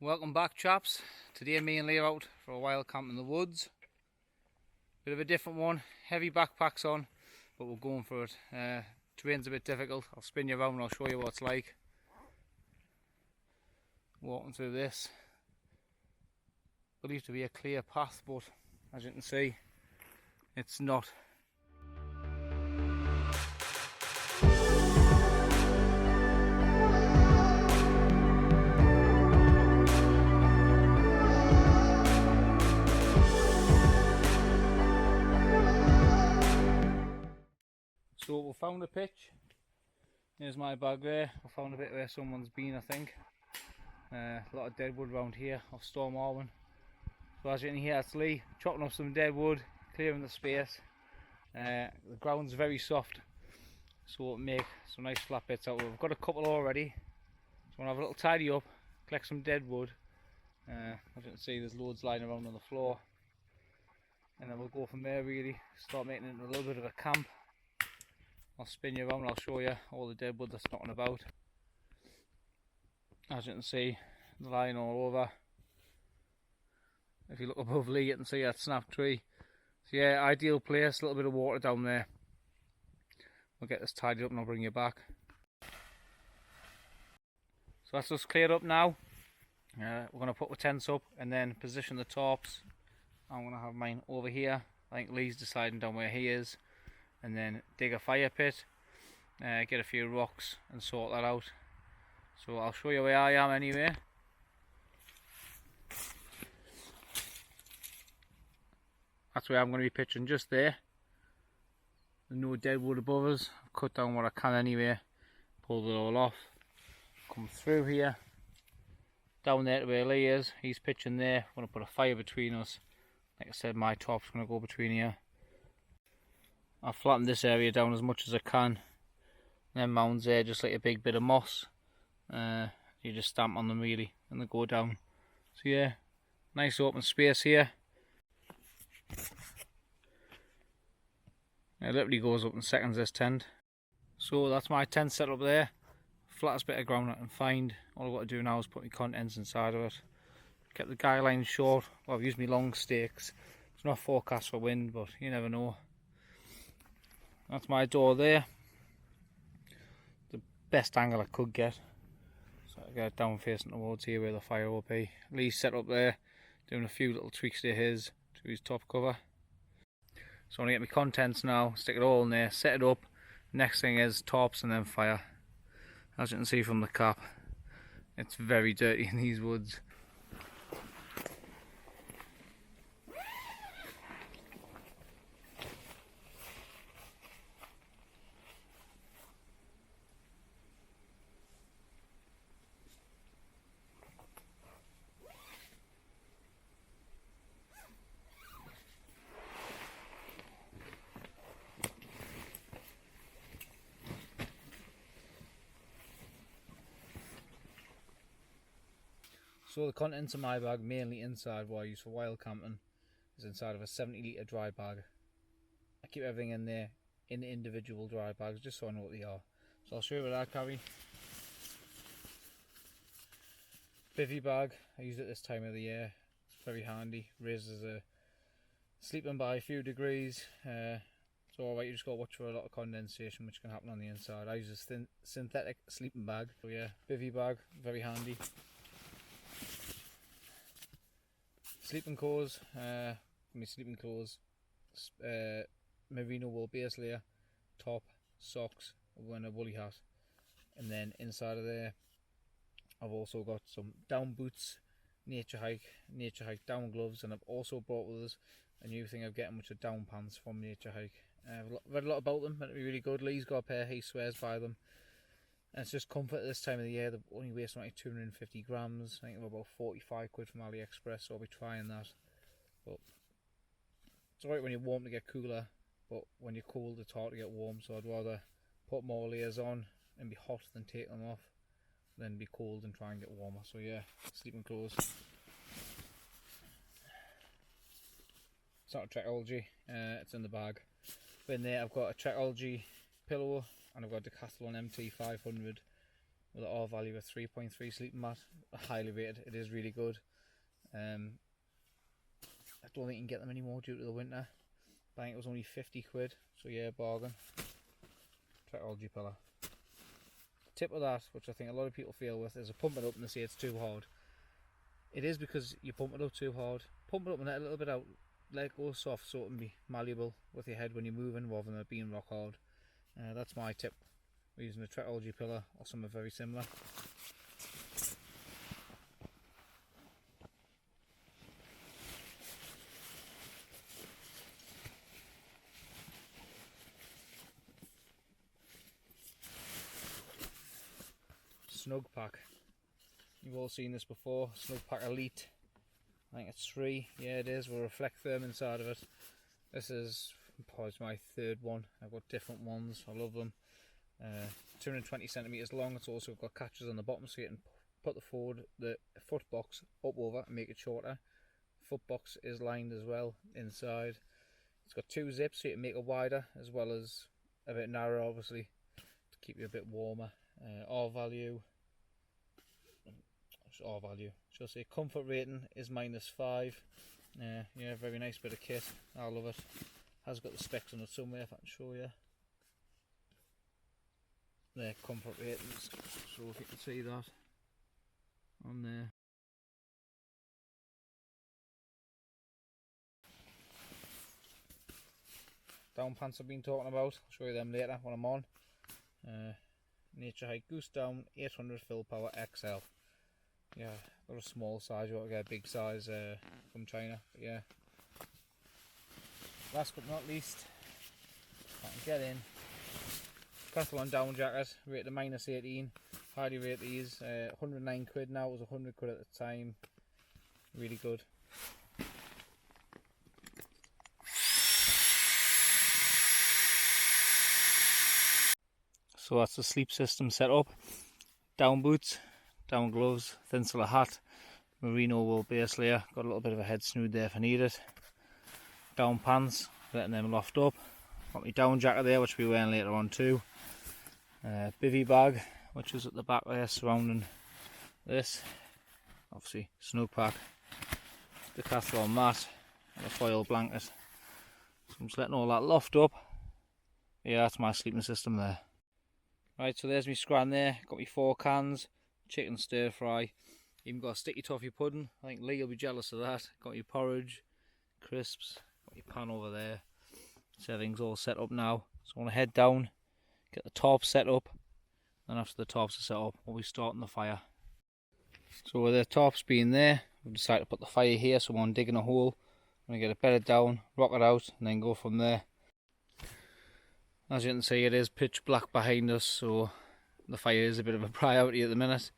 Welcome back, chaps. Today me and Lee are out for a wild camp in the woods. Bit of a different one, heavy backpacks on, but we're going for it. Terrain's a bit difficult. I'll spin you around and I'll show you what it's like. Walking through this. Believed to be a clear path, but as you can see, it's not. So we found a pitch. Here's my bag there. I found a bit where someone's been, I think. A lot of dead wood around here off Storm Harwood. So as you can hear, it's Lee chopping up some dead wood, clearing the space. The ground's very soft, so we'll make some nice flat bits out of it. We've got a couple already, so we'll have a little tidy up, collect some dead wood. As you can see, there's loads lying around on the floor. And then we'll go from there really, start making it into a little bit of a camp. I'll spin you around and I'll show you all the dead wood that's knocking about. As you can see, the lying all over. If you look above Lee, you can see that snap tree. So yeah, ideal place, a little bit of water down there. We'll get this tidied up and I'll bring you back. So that's just cleared up now. We're going to put the tents up and then position the tarps. I'm going to have mine over here. I think Lee's deciding down where he is. And then dig a fire pit, get a few rocks and sort that out. So I'll show you where I am anyway. That's where I'm going to be pitching, just there. There's no dead wood above us. I've cut down what I can anyway, pulled it all off. Come through here, down there to where Lee is. He's pitching there. I'm going to put a fire between us. Like I said, my top's going to go between here. I'll flatten this area down as much as I can. Them mounds there, just like a big bit of moss. You just stamp on them really and they go down. So yeah, nice open space here. It literally goes up in seconds, this tent. So that's my tent set up there. Flattest bit of ground I can find. All I've got to do now is put my contents inside of it. Kept the guy line short. Well, I've used my long stakes. It's not forecast for wind, but you never know. That's my door there. The best angle I could get. So I get it down facing towards here where the fire will be. Lee's set up there, doing a few little tweaks to his top cover. So I'm going to get my contents now, stick it all in there, set it up. Next thing is tops and then fire. As you can see from the cap, it's very dirty in these woods. So the contents of my bag, mainly inside what I use for wild camping, is inside of a 70 litre dry bag. I keep everything in there in individual dry bags just so I know what they are. So I'll show you what I carry. Bivvy bag, I use it this time of the year. It's very handy, raises a sleeping by a few degrees. So alright, you just got to watch for a lot of condensation which can happen on the inside. I use a synthetic sleeping bag. So yeah, bivvy bag, very handy. Sleeping clothes, my sleeping clothes, merino wool base layer, top, socks, and a woolly hat. And then inside of there, I've also got some down boots, nature hike down gloves, and I've also brought with us a new thing I'm getting, which are down pants from Nature Hike. I've read a lot about them, meant to be really good. Lee's got a pair, he swears by them. And it's just comfort at this time of the year. They only weigh something like 250 grams. I think they're about 45 quid from AliExpress, so I'll be trying that. But it's alright when you're warm to get cooler, but when you're cold it's hard to get warm, so I'd rather put more layers on and be hot than take them off, than be cold and try and get warmer. So yeah, sleeping clothes. It's not a Trekology, it's in the bag. But in there I've got a Trekology pillow and I've got a Decathlon MT500 with an R value of 3.3 sleeping mat. Highly rated. It is really good. I don't think you can get them anymore due to the winter. I think it was only 50 quid, so yeah, bargain. Trekology pillar. Tip of that, which I think a lot of people fail with, is to pump it up and they say it's too hard. It is because you pump it up too hard. Pump it up and let it a little bit out. Let it go soft so it can be malleable with your head when you're moving rather than it being rock hard. That's my tip. We're using a Trekology pillar or something very similar. Snug pack. You've all seen this before. Snug pack Elite. I think it's 3. Yeah, it is. With a reflect firm inside of it. This is probably my 3rd one. I've got different ones. I love them. 220 centimeters long. It's also got catches on the bottom so you can put the foot box up over and make it shorter. Foot box is lined as well inside. It's got 2 zips so you can make it wider as well as a bit narrower, obviously, to keep you a bit warmer. R value. R value. Shall I say comfort rating is -5. Yeah, very nice bit of kit. I love it. Has got the specs on it somewhere if I can show you. There, comfort ratings. So if you can see that on there. Down pants I've been talking about. I'll show you them later when I'm on. Nature Hike Goose Down 800 fill power XL. Yeah, got a small size. You want to get a big size from China. But yeah. Last but not least, if I can get in, Decathlon down jacket, rated -18. Highly rate these. 109 quid now. It was 100 quid at the time. Really good. So that's the sleep system set up. Down boots, down gloves, thin siller hat, merino wool base layer. Got a little bit of a head snood there if I need it. Down pants, letting them loft up. Got my down jacket there, which we'll be wearing later on too. Bivy bag, which is at the back there surrounding this. Obviously, snug pack, Decathlon mat, and a foil blanket. So I'm just letting all that loft up. Yeah, that's my sleeping system there. Right, so there's my scran there. Got me 4 cans, chicken stir fry. Even got a sticky toffee pudding. I think Lee will be jealous of that. Got your porridge, crisps, got your pan over there. So everything's all set up now. So I want to head down, get the tarps set up. Then after the tarps are set up, we'll be starting the fire. So with the tarps being there, we've decided to put the fire here. So I'm digging a hole. I'm going to get it bedded down, rock it out, and then go from there. As you can see, it is pitch black behind us, so the fire is a bit of a priority at the minute.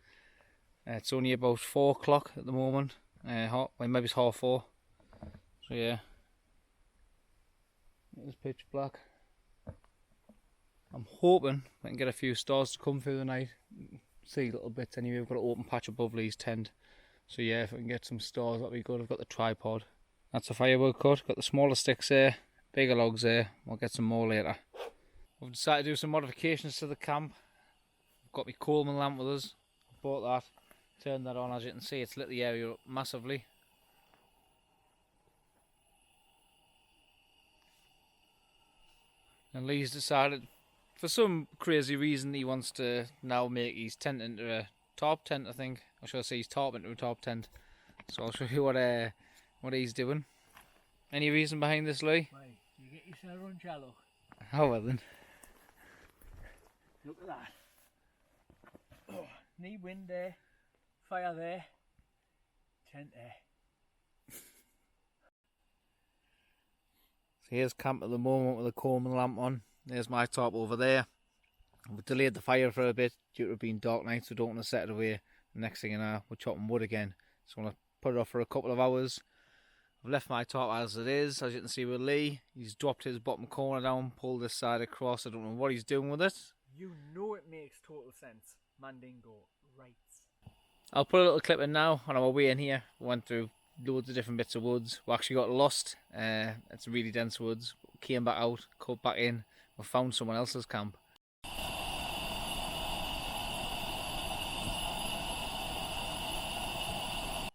It's only about 4 o'clock at the moment. Well, maybe it's 4:30. So yeah, it is pitch black. I'm hoping I can get a few stars to come through the night. See little bits anyway. We've got an open patch above Lee's tent. So yeah, if I can get some stars, that'll be good. I've got the tripod. That's a firewood cut. Got the smaller sticks there, bigger logs there. We'll get some more later. We've decided to do some modifications to the camp. I've got my Coleman lamp with us. I bought that, turned that on. As you can see, it's lit the area up massively. And Lee's decided, for some crazy reason, he wants to now make his tent into a tarp tent, I think. Or should I say his tarp into a tarp tent. So I'll show you what he's doing. Any reason behind this, Lee? Right, you get yourself on shallow. Oh well then. Look at that. Oh, knee wind there, fire there, tent there. So here's camp at the moment with the Coleman lamp on. There's my tarp over there. We've delayed the fire for a bit due to it being dark night, so don't want to set it away. The next thing you know, we're chopping wood again. So I want to put it off for a couple of hours. I've left my tarp as it is. As you can see with Lee, he's dropped his bottom corner down, pulled this side across. I don't know what he's doing with it. You know it makes total sense. Mandingo, right. I'll put a little clip in now on our way in here. We went through loads of different bits of woods. We actually got lost. It's really dense woods. Came back out, cut back in. We found someone else's camp.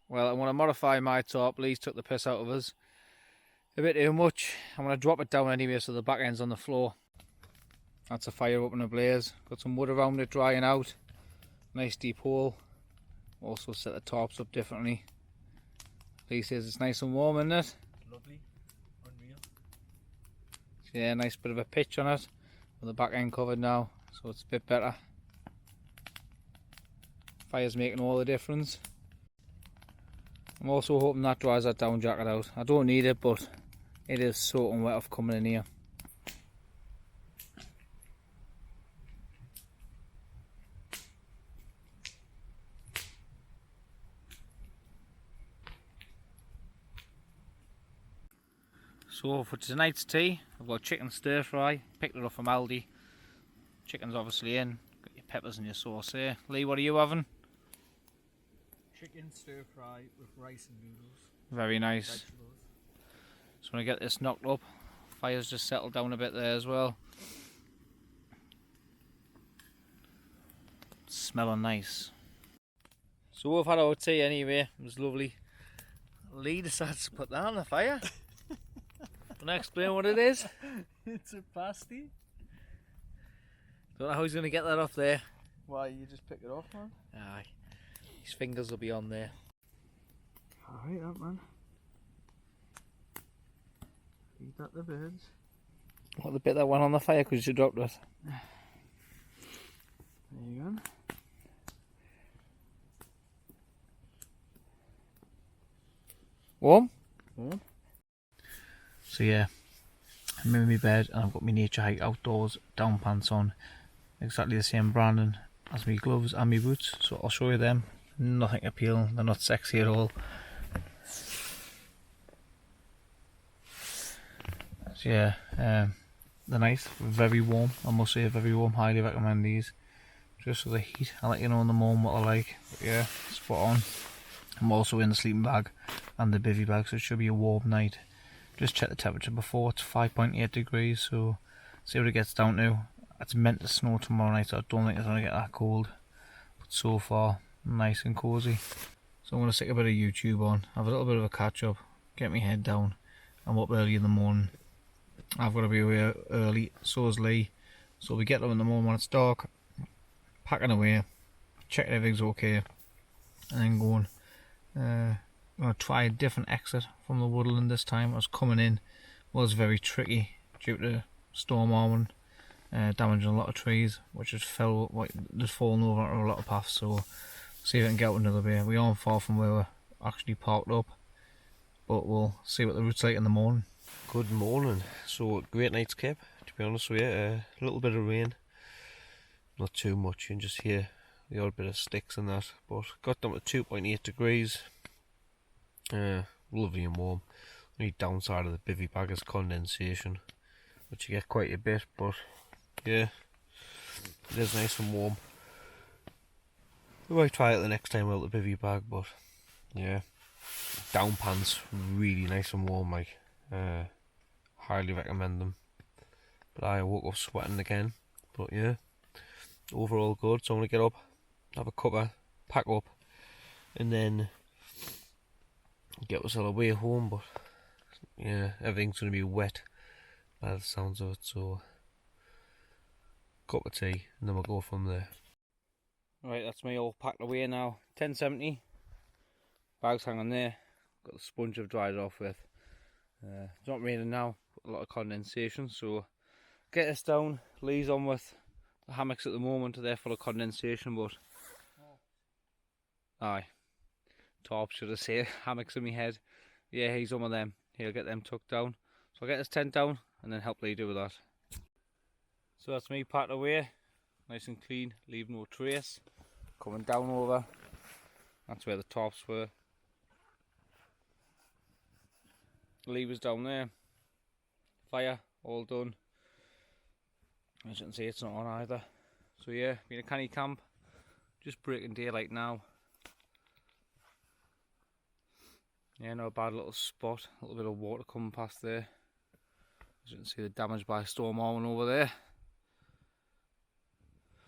Well, I'm going to modify my top. Lee's took the piss out of us a bit too much. I'm going to drop it down anyway so the back end's on the floor. That's a fire up and ablaze. Got some wood around it drying out. Nice deep hole. Also set the tops up differently. Lee says it's nice and warm, isn't it? Lovely. Unreal. Yeah, nice bit of a pitch on it. With the back end covered now, so it's a bit better. Fire's making all the difference. I'm also hoping that dries that down jacket out. I don't need it, but it is soaking wet off coming in here. So for tonight's tea, I've got chicken stir fry. Picked it up from Aldi. Chicken's obviously in. Got your peppers and your sauce here. Lee, what are you having? Chicken stir fry with rice and noodles. Very nice. Vegetables. Just want to get this knocked up. Fire's just settled down a bit there as well. It's smelling nice. So we've had our tea anyway. It was lovely. Lee decides to put that on the fire. Can I explain what it is? It's a pasty. Don't know how he's going to get that off there. Why, you just pick it off, man? Aye. His fingers will be on there. Alright, that man. Feed that the birds. What, the bit that went on the fire because you dropped it? There you go. Warm? Warm. So yeah, I'm in my bed and I've got my Nature Hike Outdoors down pants on. Exactly the same branding as my gloves and my boots. So I'll show you them. Nothing appealing, they're not sexy at all. So yeah, they're nice, very warm. I must say, very warm. Highly recommend these. Just for the heat, I'll let you know in the morning what I like. But yeah, spot on. I'm also in the sleeping bag and the bivvy bag, so it should be a warm night. Just check the temperature before, it's 5.8 degrees, so see what it gets down to. It's meant to snow tomorrow night, so I don't think it's going to get that cold. But so far, nice and cosy. So I'm going to stick a bit of YouTube on, have a little bit of a catch up, get my head down. I'm up early in the morning. I've got to be away early, so is Lee. So we get up in the morning when it's dark, packing away, checking everything's okay, and then going. I'm going to try a different exit from the woodland this time. I was coming in, was very tricky due to storm arming, damaging a lot of trees, which just fallen over onto a lot of paths. So see if I can get out another way. We aren't far from where we're actually parked up, but we'll see what the route's like in the morning. Good morning. So great night's kept, to be honest with you. A little bit of rain, not too much. You can just hear the odd bit of sticks and that, but got down to 2.8 degrees. Lovely and warm. Only downside of the bivvy bag is condensation, which you get quite a bit, but yeah, it is nice and warm. We might try it the next time out the bivvy bag, but yeah, down pants really nice and warm, like highly recommend them. But I woke up sweating again, but yeah, overall good. So I'm gonna get up, have a cuppa, pack up, and then get us all away home. But yeah, everything's gonna be wet by the sounds of it, so cup of tea and then we'll go from there. Right, that's me all packed away now. 1070. Bags hanging there. Got the sponge I've dried it off with. It's not raining now, but a lot of condensation, so get this down. Lee's on with the hammocks at the moment, they're full of condensation, but aye, top should I say, hammocks in my head. Yeah, he's on with them. He'll get them tucked down. So I'll get this tent down and then help Lee do with that. So that's me packed away, nice and clean, leave no trace. Coming down over, that's where the tops were. Lee was down there. Fire, all done. As you can see, it's not on either. So yeah, been a canny camp. Just breaking daylight now. Yeah, not a bad little spot. A little bit of water coming past there. As you can see, the damage by storm arming over there.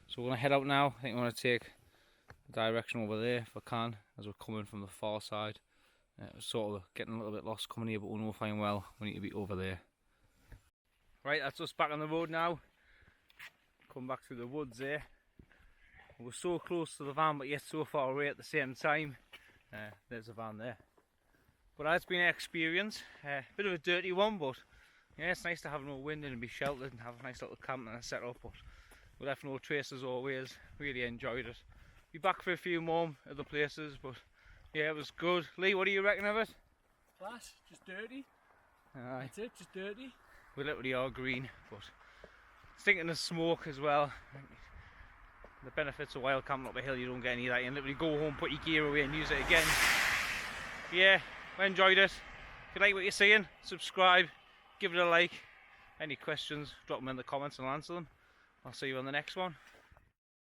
So we're going to head out now. I think I'm going to take the direction over there if I can. as we're coming from the far side. Sort of getting a little bit lost coming here, but we know fine well we need to be over there. Right, that's us back on the road now. Come back through the woods there. We're so close to the van but yet so far away at the same time. There's a van there. But that's been an experience. Bit of a dirty one, but yeah, it's nice to have no wind and be sheltered and have a nice little camp and a set up. But we left no trace as always. Really enjoyed it. Be back for a few more other places, but yeah, it was good. Lee, what do you reckon of it? Class, just dirty. Aye. That's it, just dirty. We literally are green, but stinking of smoke as well. The benefits of wild camping up a hill, you don't get any of that. You can literally go home, put your gear away and use it again. Yeah, I enjoyed it. If you like what you're seeing, subscribe, give it a like. Any questions, drop them in the comments and I'll answer them. I'll see you on the next one.